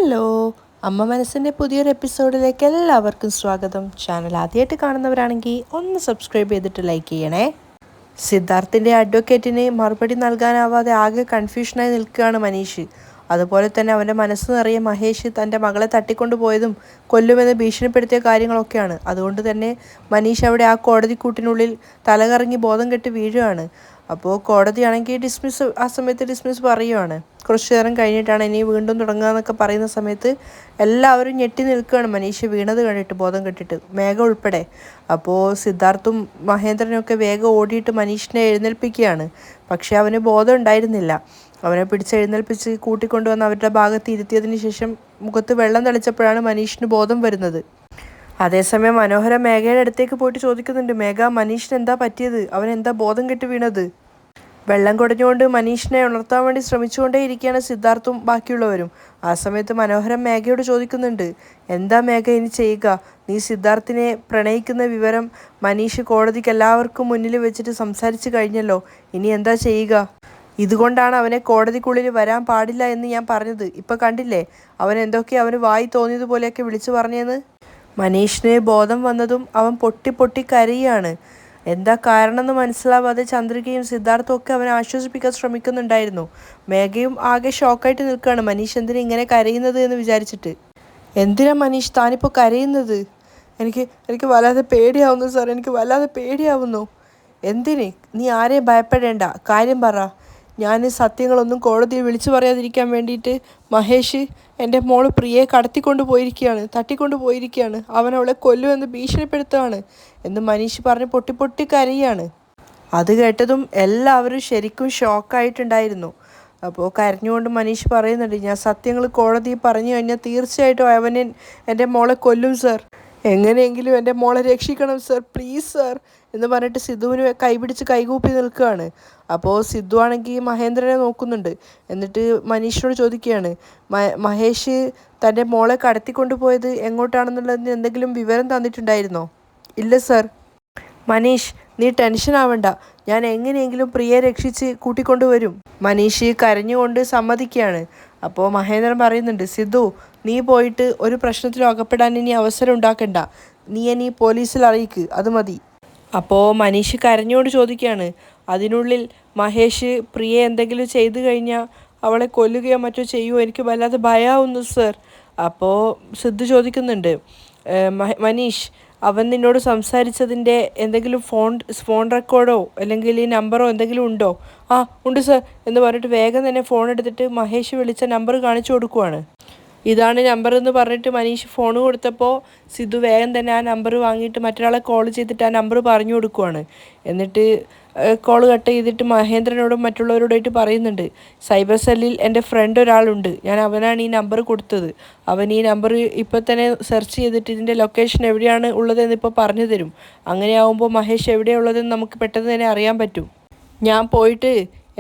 Hello, അമ്മ മനസ്സിൻ്റെ പുതിയൊരു എപ്പിസോഡിലേക്ക് എല്ലാവർക്കും സ്വാഗതം. ചാനൽ ആദ്യമായിട്ട് കാണുന്നവരാണെങ്കിൽ ഒന്ന് സബ്സ്ക്രൈബ് ചെയ്തിട്ട് ലൈക്ക് ചെയ്യണേ. സിദ്ധാർത്ഥിൻ്റെ അഡ്വക്കേറ്റിന് മറുപടി നൽകാനാവാതെ ആകെ കൺഫ്യൂഷനായി നിൽക്കുകയാണ് മനീഷ്. അതുപോലെ തന്നെ അവൻ്റെ മനസ്സ് നിറയെ മഹേഷ് തൻ്റെ മകളെ തട്ടിക്കൊണ്ടുപോയതും കൊല്ലുമെന്ന് ഭീഷണിപ്പെടുത്തിയ കാര്യങ്ങളൊക്കെയാണ്. അതുകൊണ്ട് തന്നെ മനീഷ് അവിടെ ആ കോടതിക്കൂട്ടിനുള്ളിൽ തലകറങ്ങി ബോധം കെട്ട് വീഴുകയാണ്. അപ്പോൾ കോടതിയാണെങ്കിൽ ആ സമയത്ത് ഡിസ്മിസ് പറയുവാണ്. കുറച്ചു നേരം കഴിഞ്ഞിട്ടാണ് ഇനി വീണ്ടും തുടങ്ങുക എന്നൊക്കെ പറയുന്ന സമയത്ത് എല്ലാവരും ഞെട്ടി നിൽക്കുകയാണ് മനീഷ് വീണത് കണ്ടിട്ട്, ബോധം കെട്ടിട്ട്, മേഘ ഉൾപ്പെടെ. അപ്പോൾ സിദ്ധാർത്ഥും മഹേന്ദ്രനൊക്കെ വേഗം ഓടിയിട്ട് മനീഷിനെ എഴുന്നേൽപ്പിക്കുകയാണ്. പക്ഷേ അവന് ബോധം ഉണ്ടായിരുന്നില്ല. അവനെ പിടിച്ചെഴുന്നേൽപ്പിച്ച് കൂട്ടിക്കൊണ്ടുവന്ന് അവരുടെ ഭാഗത്ത് ഇരുത്തിയതിന് ശേഷം മുഖത്ത് വെള്ളം തളിച്ചപ്പോഴാണ് മനീഷിന് ബോധം വരുന്നത്. അതേസമയം മനോഹര മേഘയുടെ അടുത്തേക്ക് പോയിട്ട് ചോദിക്കുന്നുണ്ട്, മേഘ, മനീഷിന് എന്താ പറ്റിയത്? അവൻ എന്താ ബോധം കെട്ട് വീണത്? വെള്ളം കുടഞ്ഞുകൊണ്ട് മനീഷിനെ ഉണർത്താൻ വേണ്ടി ശ്രമിച്ചുകൊണ്ടേയിരിക്കുകയാണ് സിദ്ധാർത്ഥും ബാക്കിയുള്ളവരും. ആ സമയത്ത് മനോഹരം മേഘയോട് ചോദിക്കുന്നുണ്ട്, എന്താ മേഘ ഇനി ചെയ്യുക? നീ സിദ്ധാർത്ഥിനെ പ്രണയിക്കുന്ന വിവരം മനീഷ് കോടതിക്ക് എല്ലാവർക്കും മുന്നിൽ വെച്ചിട്ട് സംസാരിച്ചു കഴിഞ്ഞല്ലോ. ഇനി എന്താ ചെയ്യുക? ഇതുകൊണ്ടാണ് അവനെ കോടതിക്കുള്ളിൽ വരാൻ പാടില്ല എന്ന് ഞാൻ പറഞ്ഞത്. ഇപ്പം കണ്ടില്ലേ അവൻ എന്തൊക്കെ അവന് വായി തോന്നിയതുപോലെയൊക്കെ വിളിച്ചു പറഞ്ഞെന്ന്. മനീഷിന് ബോധം വന്നതും അവൻ പൊട്ടി പൊട്ടി കരയാണ്. എന്താ കാരണമെന്ന് മനസ്സിലാവാതെ ചന്ദ്രികയും സിദ്ധാർത്ഥവും ഒക്കെ അവനെ ആശ്വസിപ്പിക്കാൻ ശ്രമിക്കുന്നുണ്ടായിരുന്നു. മേഘയും ആകെ ഷോക്കായിട്ട് നിൽക്കുകയാണ്, മനീഷ് എന്തിനാ ഇങ്ങനെ കരയുന്നത് എന്ന് വിചാരിച്ചിട്ട്. എന്തിനാ മനീഷ് താനിപ്പോൾ കരയുന്നത്? എനിക്ക് വല്ലാതെ പേടിയാവുന്നു സാർ, എനിക്ക് വല്ലാതെ പേടിയാവുന്നു. എന്തിന്? നീ ആരെയും ഭയപ്പെടേണ്ട, കാര്യം പറ. ഞാൻ സത്യങ്ങളൊന്നും കോടതിയിൽ വിളിച്ചു പറയാതിരിക്കാൻ വേണ്ടിയിട്ട് മഹേഷ് എൻ്റെ മോള് പ്രിയയെ കടത്തിക്കൊണ്ട് പോയിരിക്കുകയാണ്. അവൻ അവളെ കൊല്ലുമെന്ന് ഭീഷണിപ്പെടുത്തുകയാണ് എന്ന് മനീഷ് പറഞ്ഞ് പൊട്ടി പൊട്ടി കരയാണ്. അത് കേട്ടതും എല്ലാവരും ശരിക്കും ഷോക്കായിട്ടുണ്ടായിരുന്നു. അപ്പോൾ കരഞ്ഞുകൊണ്ട് മനീഷ് പറയുന്നുണ്ട്, ഞാൻ സത്യങ്ങൾ കോടതിയിൽ പറഞ്ഞു കഴിഞ്ഞാൽ തീർച്ചയായിട്ടും അവൻ എൻ്റെ മോളെ കൊല്ലും സാർ. എങ്ങനെയെങ്കിലും എൻ്റെ മോളെ രക്ഷിക്കണം സാർ, പ്ലീസ് സാർ എന്ന് പറഞ്ഞിട്ട് സിദ്ധുവിന് കൈപിടിച്ച് കൈകൂപ്പി നിൽക്കുകയാണ്. അപ്പോൾ സിദ്ധു ആണെങ്കിൽ മഹേന്ദ്രനെ നോക്കുന്നുണ്ട്. എന്നിട്ട് മനീഷിനോട് ചോദിക്കുകയാണ്, മഹേഷ് തൻ്റെ മോളെ കടത്തിക്കൊണ്ടുപോയത് എങ്ങോട്ടാണെന്നുള്ളതിന് എന്തെങ്കിലും വിവരം തന്നിട്ടുണ്ടായിരുന്നോ? ഇല്ല സാർ. മനീഷ്, നീ ടെൻഷൻ ആവണ്ട, ഞാൻ എങ്ങനെയെങ്കിലും പ്രിയയെ രക്ഷിച്ച് കൂട്ടിക്കൊണ്ടുവരും. മനീഷ് കരഞ്ഞുകൊണ്ട് സമ്മതിക്കുകയാണ്. അപ്പോൾ മഹേന്ദ്രൻ പറയുന്നുണ്ട്, സിദ്ധു, നീ പോയിട്ട് ഒരു പ്രശ്നത്തിലും അകപ്പെടാൻ ഇനി അവസരം ഉണ്ടാക്കണ്ട. നീ ഇനി പോലീസിൽ അറിയിക്ക്, അത് മതി. അപ്പോൾ മനീഷ് കരഞ്ഞുകൊണ്ട് ചോദിക്കുകയാണ്, അതിനുള്ളിൽ മഹേഷ് പ്രിയ എന്തെങ്കിലും ചെയ്തു കഴിഞ്ഞാൽ അവളെ കൊല്ലുകയോ മറ്റോ ചെയ്യുമോ? എനിക്ക് വല്ലാതെ ഭയമാവുന്നു സർ. അപ്പോൾ സിദ്ധു ചോദിക്കുന്നുണ്ട്, മനീഷ്, അവൻ നിന്നോട് സംസാരിച്ചതിൻ്റെ എന്തെങ്കിലും ഫോൺ റെക്കോർഡോ അല്ലെങ്കിൽ ഈ നമ്പറോ എന്തെങ്കിലും ഉണ്ടോ? ആ ഉണ്ട് സർ എന്ന് പറഞ്ഞിട്ട് വേഗം തന്നെ ഫോൺ എടുത്തിട്ട് മഹേഷ് വിളിച്ച നമ്പർ കാണിച്ചു കൊടുക്കുവാണ്. ഇതാണ് നമ്പർ എന്ന് പറഞ്ഞിട്ട് മനീഷ് ഫോൺ കൊടുത്തപ്പോൾ സിദ്ധു വേഗം തന്നെ ആ നമ്പർ വാങ്ങിയിട്ട് മറ്റൊരാളെ കോൾ ചെയ്തിട്ട് ആ നമ്പർ പറഞ്ഞു കൊടുക്കുവാണ്. എന്നിട്ട് കോൾ കട്ട് ചെയ്തിട്ട് മഹേന്ദ്രനോടും മറ്റുള്ളവരോടായിട്ട് പറയുന്നുണ്ട്, സൈബർ സെല്ലിൽ എൻ്റെ ഫ്രണ്ട് ഒരാളുണ്ട്, ഞാൻ അവനാണ് ഈ നമ്പർ കൊടുത്തത്. അവൻ ഈ നമ്പർ ഇപ്പോൾ തന്നെ സെർച്ച് ചെയ്തിട്ട് ഇതിൻ്റെ ലൊക്കേഷൻ എവിടെയാണ് ഉള്ളതെന്ന് ഇപ്പോൾ പറഞ്ഞു തരും. അങ്ങനെയാവുമ്പോൾ മഹേഷ് എവിടെയുള്ളതെന്ന് നമുക്ക് പെട്ടെന്ന് തന്നെ അറിയാൻ പറ്റും. ഞാൻ പോയിട്ട്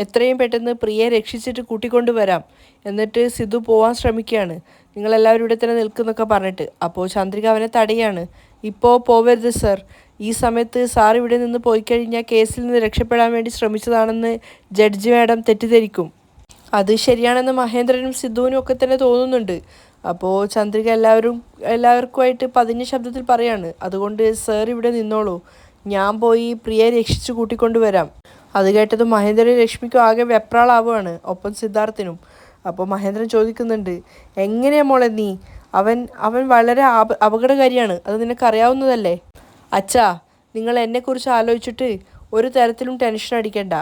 എത്രയും പെട്ടെന്ന് പ്രിയയെ രക്ഷിച്ചിട്ട് കൂട്ടിക്കൊണ്ട് വരാം. എന്നിട്ട് സിദ്ധു പോകാൻ ശ്രമിക്കുകയാണ്. നിങ്ങളെല്ലാവരും ഇവിടെ തന്നെ നിൽക്കുന്നൊക്കെ പറഞ്ഞിട്ട്. അപ്പോൾ ചന്ദ്രിക അവനെ തടയാണ്. ഇപ്പോൾ പോവരുത് സർ, ഈ സമയത്ത് സാർ ഇവിടെ നിന്ന് പോയി കഴിഞ്ഞാൽ കേസിൽ നിന്ന് രക്ഷപ്പെടാൻ വേണ്ടി ശ്രമിച്ചതാണെന്ന് ജഡ്ജി മാഡം തെറ്റിദ്ധരിക്കും. അത് ശരിയാണെന്ന് മഹേന്ദ്രനും സിദ്ധുവിനും ഒക്കെ തന്നെ തോന്നുന്നുണ്ട്. അപ്പോൾ ചന്ദ്രിക എല്ലാവർക്കുമായിട്ട് പതിഞ്ഞ ശബ്ദത്തിൽ പറയാണ്, അതുകൊണ്ട് സർ ഇവിടെ നിന്നോളൂ, ഞാൻ പോയി പ്രിയയെ രക്ഷിച്ച് കൂട്ടിക്കൊണ്ടുവരാം. അത് കേട്ടത് മഹേന്ദ്രനും ലക്ഷ്മിക്കും ആകെ വെപ്രാളാവുകയാണ്, ഒപ്പം സിദ്ധാർത്ഥിനും. അപ്പോൾ മഹേന്ദ്രൻ ചോദിക്കുന്നുണ്ട്, എങ്ങനെയാ മോളെ നീ? അവൻ വളരെ അപകടകാരിയാണ്, അത് നിനക്കറിയാവുന്നതല്ലേ? അച്ഛാ, നിങ്ങൾ എന്നെക്കുറിച്ച് ആലോചിച്ചിട്ട് ഒരു തരത്തിലും ടെൻഷൻ അടിക്കേണ്ട.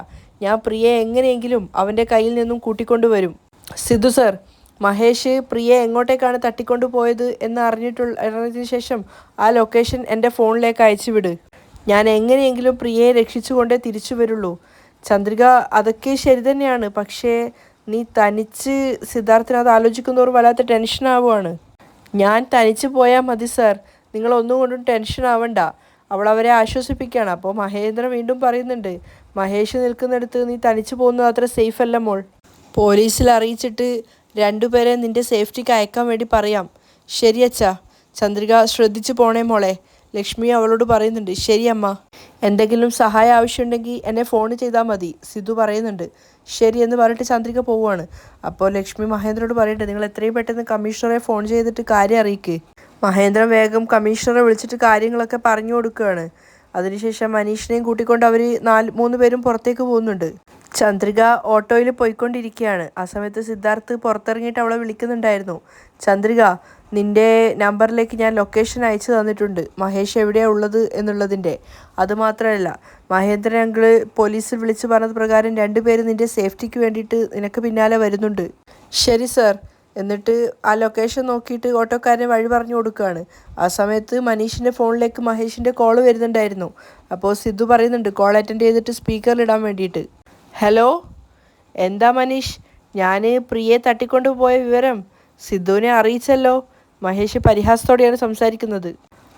ഞാൻ പ്രിയയെ എങ്ങനെയെങ്കിലും അവൻ്റെ കയ്യിൽ നിന്നും കൂട്ടിക്കൊണ്ടുവരും. സിദ്ധു സർ, മഹേഷ് പ്രിയയെ എങ്ങോട്ടേക്കാണ് തട്ടിക്കൊണ്ടു പോയത് എന്ന് അറിഞ്ഞതിന് ശേഷം ആ ലൊക്കേഷൻ എൻ്റെ ഫോണിലേക്ക് അയച്ചു വിട്. ഞാൻ എങ്ങനെയെങ്കിലും പ്രിയയെ രക്ഷിച്ചുകൊണ്ടേ തിരിച്ചു വരുള്ളൂ. ചന്ദ്രിക, അതൊക്കെ ശരി തന്നെയാണ്, പക്ഷേ നീ തനിച്ച് സിദ്ധാർത്ഥിന് അത് ആലോചിക്കുന്നവർ വല്ലാത്ത ടെൻഷൻ ആവുകയാണ്. ഞാൻ തനിച്ച് പോയാൽ മതി സാർ, നിങ്ങളൊന്നും കൊണ്ടും ടെൻഷൻ ആവണ്ട. അവരെ ആശ്വസിപ്പിക്കുകയാണ്. അപ്പോൾ മഹേന്ദ്രൻ വീണ്ടും പറയുന്നുണ്ട്, മഹേഷ് നിൽക്കുന്നിടത്ത് നീ തനിച്ച് പോകുന്നത് അത്ര സേഫ് അല്ല മോൾ. പോലീസിൽ അറിയിച്ചിട്ട് രണ്ടുപേരെ നിൻ്റെ സേഫ്റ്റിക്ക് അയക്കാൻ വേണ്ടി പറയാം. ശരി അച്ഛാ. ചന്ദ്രിക, ശ്രദ്ധിച്ചു പോണേ മോളെ. ലക്ഷ്മി അവളോട് പറയുന്നുണ്ട്, ശരി അമ്മ. എന്തെങ്കിലും സഹായം ആവശ്യമുണ്ടെങ്കിൽ എന്നെ ഫോൺ ചെയ്താൽ മതി. സിദ്ധു പറയുന്നുണ്ട്. ശരി എന്ന് പറഞ്ഞിട്ട് ചന്ദ്രിക പോവുകയാണ്. അപ്പോൾ ലക്ഷ്മി മഹേന്ദ്രനോട് പറയട്ടെ, നിങ്ങൾ എത്രയും പെട്ടെന്ന് കമ്മീഷണറെ ഫോൺ ചെയ്തിട്ട് കാര്യം അറിയിക്കുക. മഹേന്ദ്രൻ വേഗം കമ്മീഷണറെ വിളിച്ചിട്ട് കാര്യങ്ങളൊക്കെ പറഞ്ഞു കൊടുക്കുകയാണ്. അതിനുശേഷം മനീഷിനെയും കൂട്ടിക്കൊണ്ട് അവർ 3 പേരും പുറത്തേക്ക് പോകുന്നുണ്ട്. ചന്ദ്രിക ഓട്ടോയിൽ പോയിക്കൊണ്ടിരിക്കുകയാണ്. ആ സമയത്ത് സിദ്ധാർത്ഥ് പുറത്തിറങ്ങിയിട്ട് അവളെ വിളിക്കുന്നുണ്ടായിരുന്നു. ചന്ദ്രിക, നിൻ്റെ നമ്പറിലേക്ക് ഞാൻ ലൊക്കേഷൻ അയച്ചു തന്നിട്ടുണ്ട്, മഹേഷ് എവിടെയാണ് ഉള്ളത് എന്നുള്ളതിൻ്റെ. അതുമാത്രമല്ല, മഹേന്ദ്രൻ അങ്കിള് പോലീസിൽ വിളിച്ച് പറഞ്ഞത് പ്രകാരം 2 പേര് നിൻ്റെ സേഫ്റ്റിക്ക് വേണ്ടിയിട്ട് നിനക്ക് പിന്നാലെ വരുന്നുണ്ട്. ശരി സർ. എന്നിട്ട് ആ ലൊക്കേഷൻ നോക്കിയിട്ട് ഓട്ടോക്കാരനെ വഴി പറഞ്ഞു കൊടുക്കുകയാണ്. ആ സമയത്ത് മനീഷിൻ്റെ ഫോണിലേക്ക് മഹേഷിൻ്റെ കോൾ വരുന്നുണ്ടായിരുന്നു. അപ്പോൾ സിദ്ധു പറയുന്നുണ്ട് കോൾ അറ്റൻഡ് ചെയ്തിട്ട് സ്പീക്കറിലിടാൻ വേണ്ടിയിട്ട്. ഹലോ, എന്താ മനീഷ്, ഞാൻ പ്രിയയെ തട്ടിക്കൊണ്ട് പോയ വിവരം സിദ്ധുവിനെ അറിയിച്ചല്ലോ. മഹേഷ് പരിഹാസത്തോടെയാണ് സംസാരിക്കുന്നത്.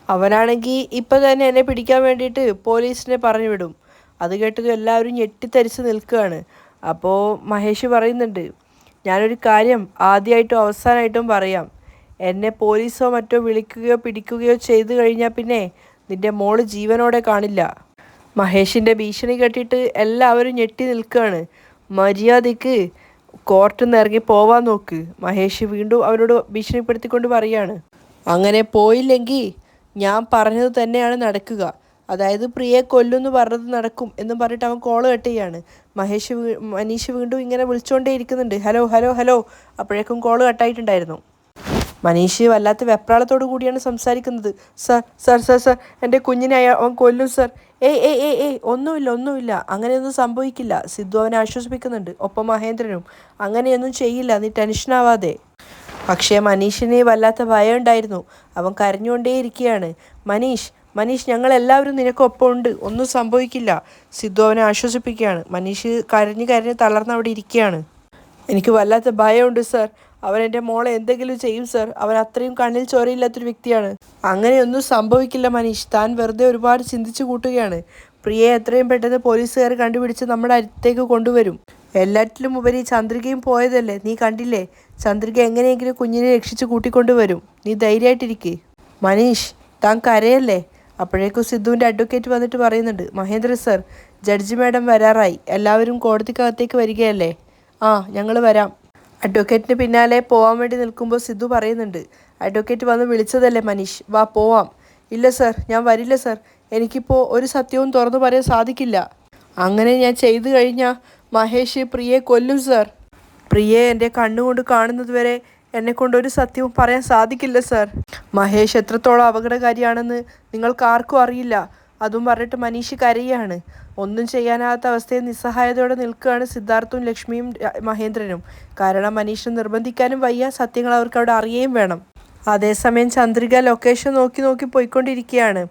അവനാണെങ്കിൽ ഇപ്പം തന്നെ എന്നെ പിടിക്കാൻ വേണ്ടിയിട്ട് പോലീസിനെ പറഞ്ഞു വിടും. അത് കേട്ടത് എല്ലാവരും ഞെട്ടിത്തരിച്ച് നിൽക്കുകയാണ്. അപ്പോൾ മഹേഷ് പറയുന്നുണ്ട്, ഞാനൊരു കാര്യം ആദ്യമായിട്ടും അവസാനമായിട്ടും പറയാം. എന്നെ പോലീസോ മറ്റോ വിളിക്കുകയോ പിടിക്കുകയോ ചെയ്തു കഴിഞ്ഞാൽ പിന്നെ നിൻ്റെ മോള് ജീവനോടെ കാണില്ല. മഹേഷിൻ്റെ ഭീഷണി കേട്ടിട്ട് എല്ലാവരും ഞെട്ടി നിൽക്കുകയാണ്. മര്യാദയ്ക്ക് കോർട്ടിൽ നിന്ന് ഇറങ്ങി പോവാൻ നോക്ക്. മഹേഷ് വീണ്ടും അവരോട് ഭീഷണിപ്പെടുത്തിക്കൊണ്ട് പറയുകയാണ്. അങ്ങനെ പോയില്ലെങ്കിൽ ഞാൻ പറഞ്ഞത് തന്നെയാണ് നടക്കുക. അതായത് പ്രിയെ കൊല്ലുമെന്ന് പറഞ്ഞത് നടക്കും എന്നും പറഞ്ഞിട്ട് അവൻ കോള് കട്ട് ചെയ്യാണ്. മനീഷ് വീണ്ടും ഇങ്ങനെ വിളിച്ചുകൊണ്ടേ ഇരിക്കുന്നുണ്ട്. Hello hello hello. അപ്പോഴേക്കും കോള് കട്ടായിട്ടുണ്ടായിരുന്നു. മനീഷ് വല്ലാത്ത വെപ്രാളത്തോടു കൂടിയാണ് സംസാരിക്കുന്നത്. സർ സർ സർ സർ എൻ്റെ കുഞ്ഞിനെ അവൻ കൊല്ലും സർ. ഒന്നുമില്ല, അങ്ങനെയൊന്നും സംഭവിക്കില്ല. സിദ്ധു അവനെ ആശ്വസിപ്പിക്കുന്നുണ്ട്. ഒപ്പം മഹേന്ദ്രനും. അങ്ങനെയൊന്നും ചെയ്യില്ല, നീ ടെൻഷനാവാതെ. പക്ഷേ മനീഷിന് വല്ലാത്ത ഭയം ഉണ്ടായിരുന്നു. അവൻ കരഞ്ഞുകൊണ്ടേയിരിക്കുകയാണ്. മനീഷ് ഞങ്ങളെല്ലാവരും നിനക്കൊപ്പം ഉണ്ട്, ഒന്നും സംഭവിക്കില്ല. സിദ്ധു അവനെ ആശ്വസിപ്പിക്കുകയാണ്. മനീഷ് കരഞ്ഞ് തളർന്ന് അവിടെ ഇരിക്കുകയാണ്. എനിക്ക് വല്ലാത്ത ഭയമുണ്ട് സർ. അവൻ എൻ്റെ മോളെ എന്തെങ്കിലും ചെയ്യും സർ. അവൻ അത്രയും കണ്ണിൽ ചോരയില്ലാത്തൊരു വ്യക്തിയാണ്. അങ്ങനെയൊന്നും സംഭവിക്കില്ല മനീഷ്. താൻ വെറുതെ ഒരുപാട് ചിന്തിച്ചു കൂട്ടുകയാണ്. പ്രിയയെ എത്രയും പെട്ടെന്ന് പോലീസുകാർ കണ്ടുപിടിച്ച് നമ്മുടെ അടുത്തേക്ക് കൊണ്ടുവരും. എല്ലാറ്റിലും ഉപരി ചന്ദ്രികയും പോയതല്ലേ, നീ കണ്ടില്ലേ? ചന്ദ്രിക എങ്ങനെയെങ്കിലും കുഞ്ഞിനെ രക്ഷിച്ച് കൂട്ടിക്കൊണ്ടുവരും. നീ ധൈര്യമായിട്ടിരിക്കേ. മനീഷ്, താൻ കരയല്ലേ? അപ്പോഴേക്കും സിദ്ധുവിൻ്റെ അഡ്വക്കേറ്റ് വന്നിട്ട് പറയുന്നുണ്ട്, മഹേന്ദ്ര സർ, ജഡ്ജി മാഡം വരാറായി. എല്ലാവരും കോടതിക്കകത്തേക്ക് വരികയല്ലേ? ആ, ഞങ്ങൾ വരാം. അഡ്വക്കേറ്റിന് പിന്നാലെ പോകാൻ വേണ്ടി നിൽക്കുമ്പോൾ സിദ്ധു പറയുന്നുണ്ട്, അഡ്വക്കേറ്റ് വന്ന് വിളിച്ചതല്ലേ മനീഷ്, വാ പോവാം. ഇല്ല സർ, ഞാൻ വരില്ല സർ. എനിക്കിപ്പോൾ ഒരു സത്യവും തുറന്നു പറയാൻ സാധിക്കില്ല. അങ്ങനെ ഞാൻ ചെയ്തു കഴിഞ്ഞാൽ മഹേഷ് പ്രിയയെ കൊല്ലും സർ. പ്രിയയെ എൻ്റെ കണ്ണുകൊണ്ട് കാണുന്നത് വരെ എന്നെക്കൊണ്ടൊരു സത്യവും പറയാൻ സാധിക്കില്ല സർ. മഹേഷ് എത്രത്തോളം അപകടകാരിയാണെന്ന് നിങ്ങൾക്ക് ആർക്കും അറിയില്ല. അതും പറഞ്ഞിട്ട് മനീഷ് കരയാണ്. ഒന്നും ചെയ്യാനാകാത്ത അവസ്ഥയിൽ നിസ്സഹായതയോടെ നിൽക്കുകയാണ് സിദ്ധാർത്ഥും ലക്ഷ്മിയും മഹേന്ദ്രനും. കാരണം മനീഷിനെ നിർബന്ധിക്കാനും വയ്യ, സത്യങ്ങൾ അവർക്ക് അവിടെ അറിയുകയും വേണം. അതേസമയം ചന്ദ്രിക ലൊക്കേഷൻ നോക്കി പോയിക്കൊണ്ടിരിക്കുകയാണ്.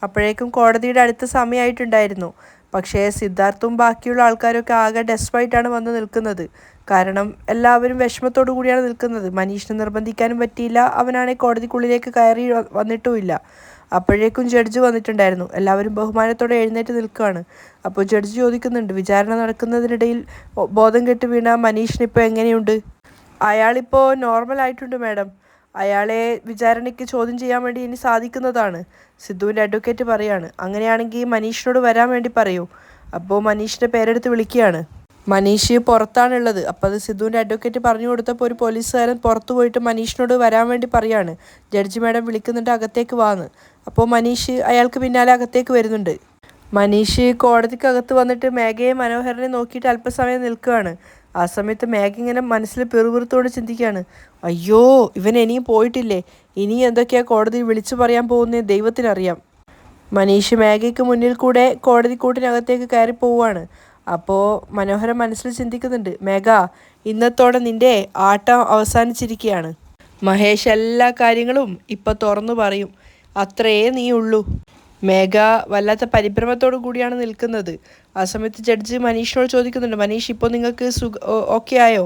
അപ്പോഴേക്കും കോടതിയുടെ അടുത്ത സമയമായിട്ടുണ്ടായിരുന്നു. പക്ഷേ സിദ്ധാർത്ഥും ബാക്കിയുള്ള ആൾക്കാരൊക്കെ ആകെ ഡെസ്പായിട്ടാണ് വന്ന് നിൽക്കുന്നത്. കാരണം എല്ലാവരും വിഷമത്തോടു കൂടിയാണ് നിൽക്കുന്നത്. മനീഷിനെ നിർബന്ധിക്കാനും പറ്റിയില്ല, അവനാണെങ്കിൽ കോടതിക്കുള്ളിലേക്ക് കയറി വന്നിട്ടുമില്ല. അപ്പോഴേക്കും ജഡ്ജ് വന്നിട്ടുണ്ടായിരുന്നു. എല്ലാവരും ബഹുമാനത്തോടെ എഴുന്നേറ്റ് നിൽക്കുകയാണ്. അപ്പോൾ ജഡ്ജ് ചോദിക്കുന്നുണ്ട്, വിചാരണ നടക്കുന്നതിനിടയിൽ ബോധം കെട്ട് വീണ മനീഷിനിപ്പോൾ എങ്ങനെയുണ്ട്? അയാളിപ്പോൾ നോർമലായിട്ടുണ്ട് മാഡം. അയാളെ വിചാരണയ്ക്ക് ചോദ്യം ചെയ്യാൻ വേണ്ടി ഇനി സാധിക്കുന്നതാണ്. സിദ്ധുവിൻ്റെ അഡ്വക്കേറ്റ് പറയാണ്. അങ്ങനെയാണെങ്കിൽ മനീഷിനോട് വരാൻ വേണ്ടി പറയൂ. അപ്പോൾ മനീഷിൻ്റെ പേരെടുത്ത് വിളിക്കുകയാണ്. മനീഷ് പുറത്താണുള്ളത്. അപ്പോൾ അത് സിദ്ധുവിൻ്റെ അഡ്വക്കേറ്റ് പറഞ്ഞു കൊടുത്തപ്പോൾ ഒരു പോലീസുകാരൻ പുറത്തു പോയിട്ട് മനീഷിനോട് വരാൻ വേണ്ടി പറയാണ്. ജഡ്ജി മാഡം വിളിക്കുന്നുണ്ട്, അകത്തേക്ക് വാന്ന്. അപ്പോൾ മനീഷ് അയാൾക്ക് പിന്നാലെ അകത്തേക്ക് വരുന്നുണ്ട്. മനീഷ് കോടതിക്കകത്ത് വന്നിട്ട് മേഘയെ മനോഹരനെ നോക്കിയിട്ട് അല്പസമയം നിൽക്കുകയാണ്. ആ സമയത്ത് മേഘ ഇങ്ങനെ മനസ്സിൽ പിറുപിറുത്തോട് ചിന്തിക്കുകയാണ്, അയ്യോ ഇവൻ ഇനിയും പോയിട്ടില്ലേ, ഇനി എന്തൊക്കെയാണ് കോടതി വിളിച്ചു പറയാൻ പോകുന്നത് ദൈവത്തിനറിയാം. മനീഷ് മേഘയ്ക്ക് മുന്നിൽ കൂടെ കോടതിക്കൂട്ടിനകത്തേക്ക് കയറി പോവുകയാണ്. അപ്പോൾ മനോഹരൻ മനസ്സിൽ ചിന്തിക്കുന്നുണ്ട്, മേഘ, ഇന്നത്തോടെ നിൻ്റെ ആട്ടം അവസാനിച്ചിരിക്കുകയാണ്. മഹേഷ് എല്ലാ കാര്യങ്ങളും ഇപ്പം തുറന്നു പറയും, അത്രയേ നീ ഉള്ളൂ. മേഘ വല്ലാത്ത പരിഭ്രമത്തോടു കൂടിയാണ് നിൽക്കുന്നത്. ആ സമയത്ത് ജഡ്ജി മനീഷിനോട് ചോദിക്കുന്നുണ്ട്, മനീഷ് ഇപ്പോൾ നിങ്ങൾക്ക് ഓക്കെ ആയോ?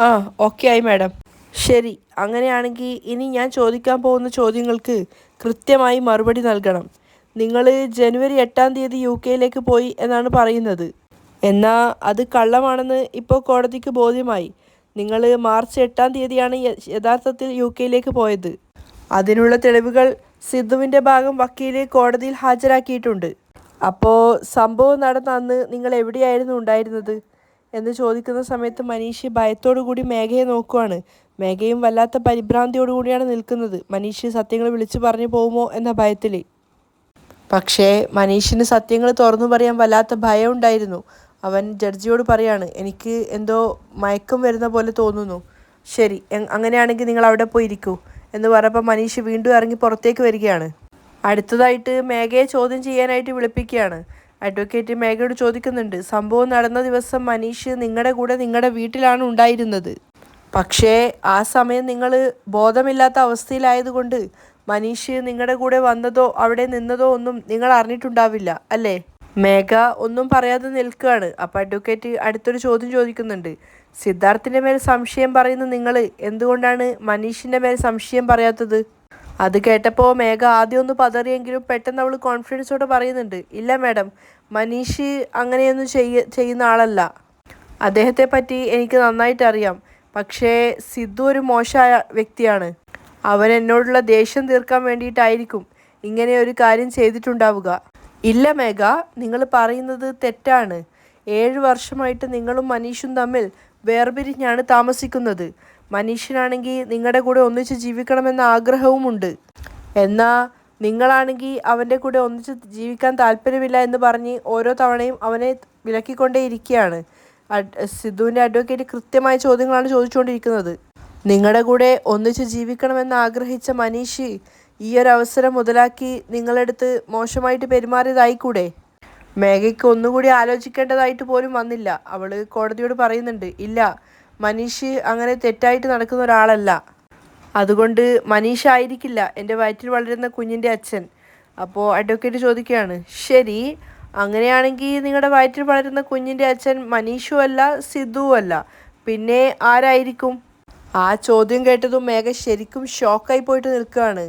ആ, ഓക്കെ ആയി മാഡം. ശരി, അങ്ങനെയാണെങ്കിൽ ഇനി ഞാൻ ചോദിക്കാൻ പോകുന്ന ചോദ്യങ്ങൾക്ക് കൃത്യമായി മറുപടി നൽകണം. നിങ്ങൾ ജനുവരി 8-ാം തീയതി UK പോയി എന്നാണ് പറയുന്നത്. എന്നാൽ അത് കള്ളമാണെന്ന് ഇപ്പോൾ കോടതിക്ക് ബോധ്യമായി. നിങ്ങൾ മാർച്ച് 8-ാം തീയതിയാണ് യഥാർത്ഥത്തിൽ UK പോയത്. അതിനുള്ള തെളിവുകൾ സിദ്ധുവിൻ്റെ ഭാഗം വക്കീല് കോടതിയിൽ ഹാജരാക്കിയിട്ടുണ്ട്. അപ്പോൾ സംഭവം നടന്ന അന്ന് നിങ്ങൾ എവിടെയായിരുന്നു ഉണ്ടായിരുന്നത്? എന്ന് ചോദിക്കുന്ന സമയത്ത് മനീഷ് ഭയത്തോടു കൂടി മേഘയെ നോക്കുവാണ്. മേഘയും വല്ലാത്ത പരിഭ്രാന്തിയോടു കൂടിയാണ് നിൽക്കുന്നത്. മനീഷ് സത്യങ്ങൾ വിളിച്ചു പറഞ്ഞു പോകുമോ എന്ന ഭയത്തിൽ. പക്ഷേ മനീഷിന് സത്യങ്ങൾ തുറന്നു പറയാൻ വല്ലാത്ത ഭയം ഉണ്ടായിരുന്നു. അവൻ ജഡ്ജിയോട് പറയാണ്, എനിക്ക് എന്തോ മയക്കം വരുന്ന പോലെ തോന്നുന്നു. ശരി, അങ്ങനെയാണെങ്കിൽ നിങ്ങൾ അവിടെ പോയി ഇരിക്കൂ എന്ന് പറഞ്ഞപ്പോൾ മനീഷ് വീണ്ടും ഇറങ്ങി പുറത്തേക്ക് വരികയാണ്. അടുത്തതായിട്ട് മേഘയെ ചോദ്യം ചെയ്യാനായിട്ട് വിളിപ്പിക്കുകയാണ്. അഡ്വക്കേറ്റ് മേഘയോട് ചോദിക്കുന്നുണ്ട്, സംഭവം നടന്ന ദിവസം മനീഷ് നിങ്ങളുടെ കൂടെ നിങ്ങളുടെ വീട്ടിലാണ് ഉണ്ടായിരുന്നത്. പക്ഷേ ആ സമയം നിങ്ങൾ ബോധമില്ലാത്ത അവസ്ഥയിലായതുകൊണ്ട് മനീഷ് നിങ്ങളുടെ കൂടെ വന്നതോ അവിടെ നിന്നതോ ഒന്നും നിങ്ങൾ അറിഞ്ഞിട്ടുണ്ടാവില്ല അല്ലേ? മേഘ ഒന്നും പറയാതെ നിൽക്കുകയാണ്. അപ്പോൾ അഡ്വക്കേറ്റ് അടുത്തൊരു ചോദ്യം ചോദിക്കുന്നുണ്ട്. സിദ്ധാർത്ഥിൻ്റെ മേൽ സംശയം പറയുന്ന നിങ്ങൾ എന്തുകൊണ്ടാണ് മനീഷിൻ്റെ മേൽ സംശയം പറയാത്തത്? അത് കേട്ടപ്പോൾ മേഘ ആദ്യം ഒന്ന് പതറിയെങ്കിലും പെട്ടെന്ന് അവൾ കോൺഫിഡൻസോടെ പറയുന്നുണ്ട്, ഇല്ല മാഡം, മനീഷ് അങ്ങനെയൊന്നും ചെയ്യുന്ന ആളല്ല. അദ്ദേഹത്തെ പറ്റി എനിക്ക് നന്നായിട്ട് അറിയാം. പക്ഷേ സിദ്ധു ഒരു മോശമായ വ്യക്തിയാണ്. അവൻ എന്നോടുള്ള ദേഷ്യം തീർക്കാൻ വേണ്ടിയിട്ടായിരിക്കും ഇങ്ങനെ ഒരു കാര്യം ചെയ്തിട്ടുണ്ടാവുക. ഇല്ല മേഘ, നിങ്ങൾ പറയുന്നത് തെറ്റാണ്. 7 വർഷമായിട്ട് നിങ്ങളും മനീഷും തമ്മിൽ വേർപിരിഞ്ഞാണ് താമസിക്കുന്നത്. മനീഷിനാണെങ്കിൽ നിങ്ങളുടെ കൂടെ ഒന്നിച്ച് ജീവിക്കണമെന്ന ആഗ്രഹവുമുണ്ട്. എന്നാൽ നിങ്ങളാണെങ്കിൽ അവൻ്റെ കൂടെ ഒന്നിച്ച് ജീവിക്കാൻ താല്പര്യമില്ല എന്ന് പറഞ്ഞ് ഓരോ തവണയും അവനെ വിലക്കിക്കൊണ്ടേയിരിക്കുകയാണ്. സിദ്ധുവിൻ്റെ അഡ്വക്കേറ്റ് കൃത്യമായ ചോദ്യങ്ങളാണ് ചോദിച്ചുകൊണ്ടിരിക്കുന്നത്. നിങ്ങളുടെ കൂടെ ഒന്നിച്ച് ജീവിക്കണമെന്ന് ആഗ്രഹിച്ച മനീഷ് ഈ ഒരു അവസരം മുതലാക്കി നിങ്ങളെടുത്ത് മോശമായിട്ട് പെരുമാറിയതായിക്കൂടെ? മേഘയ്ക്ക് ഒന്നുകൂടി ആലോചിക്കേണ്ടതായിട്ട് പോലും വന്നില്ല. അവൾ കോടതിയോട് പറയുന്നുണ്ട്, ഇല്ല, മനീഷ് അങ്ങനെ തെറ്റായിട്ട് നടക്കുന്ന ഒരാളല്ല. അതുകൊണ്ട് മനീഷ് ആയിരിക്കില്ല എൻ്റെ വയറ്റിൽ വളരുന്ന കുഞ്ഞിൻ്റെ അച്ഛൻ. അപ്പോൾ അഡ്വക്കേറ്റ് ചോദിക്കുകയാണ്, ശരി, അങ്ങനെയാണെങ്കിൽ നിങ്ങളുടെ വയറ്റിൽ വളരുന്ന കുഞ്ഞിൻ്റെ അച്ഛൻ മനീഷും അല്ല സിദ്ധുവും അല്ല, പിന്നെ ആരായിരിക്കും? ആ ചോദ്യം കേട്ടതും മേഘ ശരിക്കും ഷോക്കായി പോയിട്ട് നിൽക്കുകയാണ്.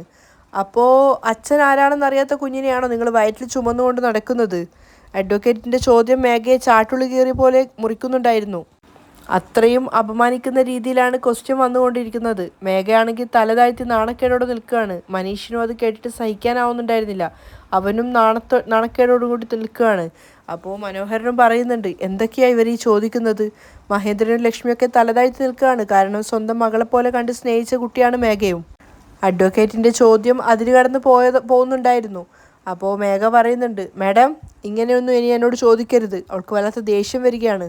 അപ്പോൾ അച്ഛൻ ആരാണെന്ന് അറിയാത്ത കുഞ്ഞിനെയാണോ നിങ്ങൾ വയറ്റിൽ ചുമന്നുകൊണ്ട് നടക്കുന്നത്? അഡ്വക്കേറ്റിൻ്റെ ചോദ്യം മേഘയെ ചാട്ടുള്ളി കീറി പോലെ മുറിക്കുന്നുണ്ടായിരുന്നു. അത്രയും അപമാനിക്കുന്ന രീതിയിലാണ് ക്വസ്റ്റ്യൻ വന്നുകൊണ്ടിരിക്കുന്നത്. മേഘയാണെങ്കിൽ തലതാഴ്ത്തി നാണക്കേടോടെ നിൽക്കുകയാണ്. മനീഷിനും അത് കേട്ടിട്ട് സഹിക്കാനാവുന്നുണ്ടായിരുന്നില്ല. അവനും നാണക്കേടോടുകൂടി നിൽക്കുകയാണ്. അപ്പോൾ മനോഹരനും പറയുന്നുണ്ട്, എന്തൊക്കെയാണ് ഇവർ ഈ ചോദിക്കുന്നത്? മഹേന്ദ്രനും ലക്ഷ്മിയൊക്കെ തലതാഴ്ത്തി നിൽക്കുകയാണ്. കാരണം സ്വന്തം മകളെപ്പോലെ കണ്ട് സ്നേഹിച്ച കുട്ടിയാണ് മേഘയും. അഡ്വക്കേറ്റിൻ്റെ ചോദ്യം അതിര് കടന്ന് പോകുന്നുണ്ടായിരുന്നു. അപ്പോൾ മേഘ പറയുന്നുണ്ട്, മാഡം, ഇങ്ങനെയൊന്നും ഇനി എന്നോട് ചോദിക്കരുത്. അവൾക്ക് വല്ലാത്ത ദേഷ്യം വരികയാണ്.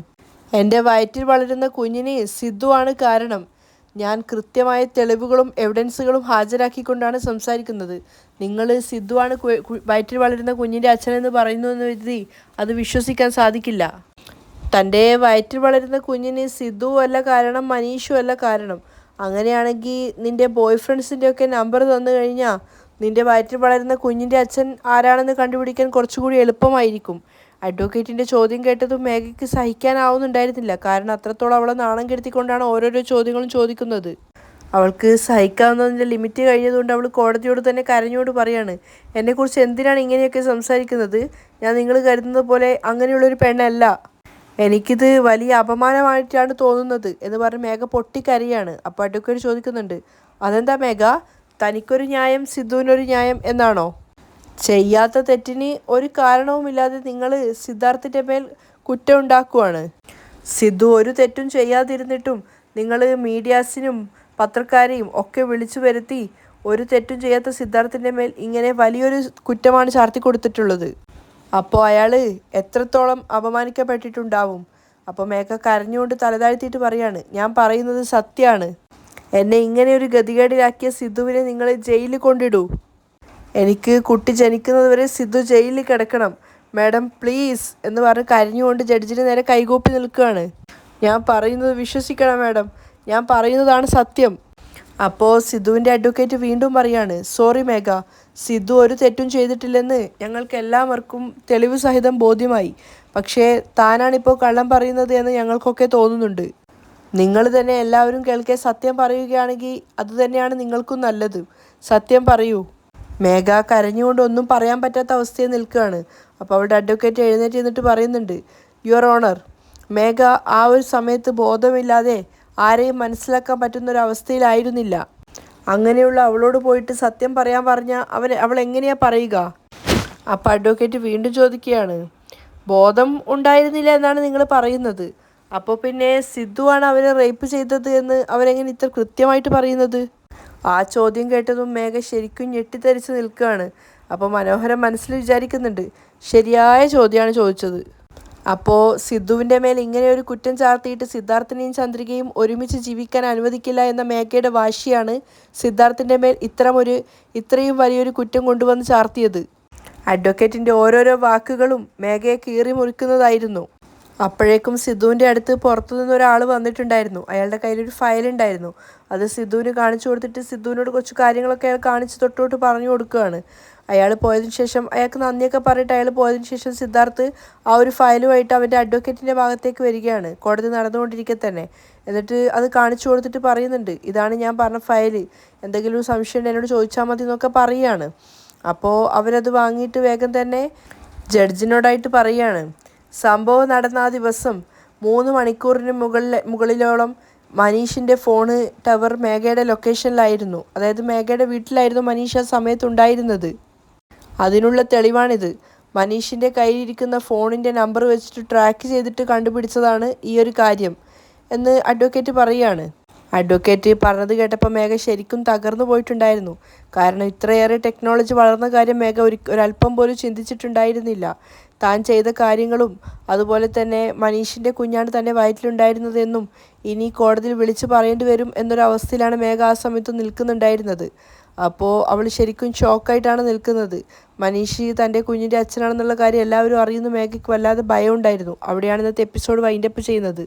എൻ്റെ വയറ്റിൽ വളരുന്ന കുഞ്ഞിന് സിദ്ധു ആണ് കാരണം. ഞാൻ കൃത്യമായ തെളിവുകളും എവിഡൻസുകളും ഹാജരാക്കിക്കൊണ്ടാണ് സംസാരിക്കുന്നത്. നിങ്ങൾ സിദ്ധു ആണ് വയറ്റിൽ വളരുന്ന കുഞ്ഞിൻ്റെ അച്ഛനെന്ന് പറയുന്നു എന്ന് കരുതി അത് വിശ്വസിക്കാൻ സാധിക്കില്ല. തൻ്റെ വയറ്റിൽ വളരുന്ന കുഞ്ഞിന് സിദ്ധു അല്ല കാരണം, മനീഷും അല്ല കാരണം. അങ്ങനെയാണെങ്കിൽ നിൻ്റെ ബോയ് ഫ്രണ്ട്സിൻ്റെയൊക്കെ നമ്പർ തന്നു കഴിഞ്ഞാൽ നിൻ്റെ വയറ്റിൽ വളരുന്ന കുഞ്ഞിൻ്റെ അച്ഛൻ ആരാണെന്ന് കണ്ടുപിടിക്കാൻ കുറച്ചുകൂടി എളുപ്പമായിരിക്കും. അഡ്വക്കേറ്റിൻ്റെ ചോദ്യം കേട്ടതും മേഘയ്ക്ക് സഹിക്കാനാവുന്നുണ്ടായിരുന്നില്ല. കാരണം അത്രത്തോളം അവളെ നാണം കെടുത്തിക്കൊണ്ടാണ് ഓരോരോ ചോദ്യങ്ങളും ചോദിക്കുന്നത്. അവൾക്ക് സഹിക്കാവുന്നതിൻ്റെ ലിമിറ്റ് കഴിഞ്ഞതുകൊണ്ട് അവൾ കോടതിയോട് തന്നെ കരഞ്ഞുകൊണ്ട് പറയാണ്, എന്നെക്കുറിച്ച് എന്തിനാണ് ഇങ്ങനെയൊക്കെ സംസാരിക്കുന്നത്? ഞാൻ നിങ്ങൾ കരുതുന്നത് പോലെ അങ്ങനെയുള്ളൊരു പെണ്ണല്ല. എനിക്കിത് വലിയ അപമാനമായിട്ടാണ് തോന്നുന്നത് എന്ന് പറഞ്ഞ് മേഘ പൊട്ടിക്കരയാണ്. അപ്പോൾ അഡ്വക്കേറ്റ് ചോദിക്കുന്നുണ്ട്, അതെന്താ മേഘ, തനിക്കൊരു ന്യായം സിദ്ധുവിനൊരു ന്യായം എന്നാണോ? ചെയ്യാത്ത തെറ്റിന് ഒരു കാരണവുമില്ലാതെ നിങ്ങൾ സിദ്ധാർത്ഥിൻ്റെ മേൽ കുറ്റം ഉണ്ടാക്കുവാണ്. സിദ്ധു ഒരു തെറ്റും ചെയ്യാതിരുന്നിട്ടും നിങ്ങൾ മീഡിയാസിനും പത്രക്കാരെയും ഒക്കെ വിളിച്ചു വരുത്തി ഒരു തെറ്റും ചെയ്യാത്ത സിദ്ധാർത്ഥിൻ്റെ മേൽ ഇങ്ങനെ വലിയൊരു കുറ്റമാണ് ചാർത്തി കൊടുത്തിട്ടുള്ളത്. അപ്പോൾ അയാൾ എത്രത്തോളം അപമാനിക്കപ്പെട്ടിട്ടുണ്ടാവും. അപ്പോൾ മേഘ കരഞ്ഞുകൊണ്ട് തലതാഴ്ത്തിയിട്ട് പറയാണ്, ഞാൻ പറയുന്നത് സത്യമാണ്. എന്നെ ഇങ്ങനെ ഒരു ഗതികേടിലാക്കിയ സിദ്ധുവിനെ നിങ്ങൾ ജയിലിൽ കൊണ്ടിടൂ. എനിക്ക് കുട്ടി ജനിക്കുന്നത് വരെ സിദ്ധു ജയിലിൽ കിടക്കണം. മാഡം പ്ലീസ് എന്ന് പറഞ്ഞ് കരഞ്ഞുകൊണ്ട് ജഡ്ജിന് നേരെ കൈകൂപ്പി നിൽക്കുകയാണ്. ഞാൻ പറയുന്നത് വിശ്വസിക്കണം മാഡം, ഞാൻ പറയുന്നതാണ് സത്യം. അപ്പോൾ സിദ്ധുവിൻ്റെ അഡ്വക്കേറ്റ് വീണ്ടും പറയാണ്, സോറി മേഘ, സിദ്ധു ഒരു തെറ്റും ചെയ്തിട്ടില്ലെന്ന് ഞങ്ങൾക്ക് എല്ലാവർക്കും തെളിവ് സഹിതം ബോധ്യമായി. പക്ഷേ താനാണിപ്പോൾ കള്ളം പറയുന്നത് എന്ന് ഞങ്ങൾക്കൊക്കെ തോന്നുന്നുണ്ട്. നിങ്ങൾ തന്നെ എല്ലാവരും കേൾക്കെ സത്യം പറയുകയാണെങ്കിൽ അതുതന്നെയാണ് നിങ്ങൾക്കും നല്ലത്. സത്യം പറയൂ. മേഘ കരഞ്ഞുകൊണ്ട് ഒന്നും പറയാൻ പറ്റാത്ത അവസ്ഥയിൽ നിൽക്കുകയാണ്. അപ്പോൾ അവളുടെ അഡ്വക്കേറ്റ് എഴുന്നേറ്റ് നിന്നിട്ട് പറയുന്നുണ്ട്, യുവർ ഓണർ, മേഘ ആ ഒരു സമയത്ത് ബോധമില്ലാതെ ആരെയും മനസ്സിലാക്കാൻ പറ്റുന്നൊരവസ്ഥയിലായിരുന്നില്ല. അങ്ങനെയുള്ള അവളോട് പോയിട്ട് സത്യം പറയാൻ പറഞ്ഞാൽ അവൾ എങ്ങനെയാ പറയുക? അപ്പോൾ അഡ്വക്കേറ്റ് വീണ്ടും ചോദിക്കുകയാണ്, ബോധം ഉണ്ടായിരുന്നില്ല എന്നാണ് നിങ്ങൾ പറയുന്നത്. അപ്പോൾ പിന്നെ സിദ്ധുവാണ് അവരെ റേപ്പ് ചെയ്തത് എന്ന് അവരെങ്ങനെ ഇത്ര കൃത്യമായിട്ട് പറയുന്നത്? ആ ചോദ്യം കേട്ടതും മേഘ ശരിക്കും ഞെട്ടിത്തരിച്ച് നിൽക്കുകയാണ്. അപ്പോൾ മനോഹരം മനസ്സിൽ വിചാരിക്കുന്നുണ്ട്, ശരിയായ ചോദ്യമാണ് ചോദിച്ചത്. അപ്പോൾ സിദ്ധുവിൻ്റെ മേൽ ഇങ്ങനെ ഒരു കുറ്റം ചാർത്തിയിട്ട് സിദ്ധാർത്ഥിനെയും ചന്ദ്രികയും ഒരുമിച്ച് ജീവിക്കാൻ അനുവദിക്കില്ല എന്ന മേഘയുടെ വാശിയാണ് സിദ്ധാർത്ഥിൻ്റെ മേൽ ഇത്രയും വലിയൊരു കുറ്റം കൊണ്ടുവന്ന് ചാർത്തിയത്. അഡ്വക്കേറ്റിൻ്റെ ഓരോരോ വാക്കുകളും മേഘയെ കീറി മുറിക്കുന്നതായിരുന്നു. അപ്പോഴേക്കും സിദ്ധുവിൻ്റെ അടുത്ത് പുറത്തുനിന്ന് ഒരാൾ വന്നിട്ടുണ്ടായിരുന്നു. അയാളുടെ കയ്യിലൊരു ഫയൽ ഉണ്ടായിരുന്നു. അത് സിദ്ധുവിന് കാണിച്ചു കൊടുത്തിട്ട് സിദ്ധുവിനോട് കുറച്ച് കാര്യങ്ങളൊക്കെ അയാൾ കാണിച്ച് തൊട്ടോട്ട് പറഞ്ഞു കൊടുക്കുകയാണ്. അയാൾ പോയതിനു ശേഷം അയാൾക്ക് നന്ദിയൊക്കെ പറഞ്ഞിട്ട് അയാൾ പോയതിനു ശേഷം സിദ്ധാർത്ഥ് ആ ഒരു ഫയലുമായിട്ട് അവൻ്റെ അഡ്വക്കേറ്റിൻ്റെ ഭാഗത്തേക്ക് വരികയാണ്, കോടതി നടന്നുകൊണ്ടിരിക്കെ തന്നെ. എന്നിട്ട് അത് കാണിച്ചു കൊടുത്തിട്ട് പറയുന്നുണ്ട്, ഇതാണ് ഞാൻ പറഞ്ഞ ഫയൽ, എന്തെങ്കിലും ഒരു സംശയം ഉണ്ടെങ്കിൽ എന്നോട് ചോദിച്ചാൽ മതി എന്നൊക്കെ പറയുകയാണ്. അപ്പോൾ അവരത് വാങ്ങിയിട്ട് വേഗം തന്നെ ജഡ്ജിനോടായിട്ട് പറയുകയാണ്, സംഭവം നടന്ന ആ ദിവസം 3 മണിക്കൂറിന് മുകളിലോളം മനീഷിൻ്റെ ഫോണ് ടവർ മേഘയുടെ ലൊക്കേഷനിലായിരുന്നു. അതായത് മേഘയുടെ വീട്ടിലായിരുന്നു മനീഷ് ആ സമയത്തുണ്ടായിരുന്നത്. അതിനുള്ള തെളിവാണിത്. മനീഷിൻ്റെ കയ്യിലിരിക്കുന്ന ഫോണിൻ്റെ നമ്പർ വെച്ചിട്ട് ട്രാക്ക് ചെയ്തിട്ട് കണ്ടുപിടിച്ചതാണ് ഈ ഒരു കാര്യം എന്ന് അഡ്വക്കേറ്റ് പറയുകയാണ്. അഡ്വക്കേറ്റ് പറഞ്ഞത് കേട്ടപ്പോൾ മേഘ ശരിക്കും തകർന്നു പോയിട്ടുണ്ടായിരുന്നു. കാരണം ഇത്രയേറെ ടെക്നോളജി വളർന്ന കാര്യം മേഘ ഒരല്പം പോലും ചിന്തിച്ചിട്ടുണ്ടായിരുന്നില്ല. താൻ ചെയ്ത കാര്യങ്ങളും അതുപോലെ തന്നെ മനീഷിൻ്റെ കുഞ്ഞാണ് തൻ്റെ വയറ്റിലുണ്ടായിരുന്നതെന്നും ഇനി കോടതിയിൽ വിളിച്ചു പറയേണ്ടി വരും എന്നൊരവസ്ഥയിലാണ് മേഘ ആ സമയത്ത് നിൽക്കുന്നുണ്ടായിരുന്നത്. അപ്പോൾ അവൾ ശരിക്കും ഷോക്കായിട്ടാണ് നിൽക്കുന്നത്. മനീഷ് തൻ്റെ കുഞ്ഞിൻ്റെ അച്ഛനാണെന്നുള്ള കാര്യം എല്ലാവരും അറിയുന്ന മേഘയ്ക്ക് വല്ലാതെ ഭയം ഉണ്ടായിരുന്നു. അവിടെയാണ് ഇന്നത്തെ എപ്പിസോഡ് വൈൻഡപ്പ് ചെയ്യുന്നത്.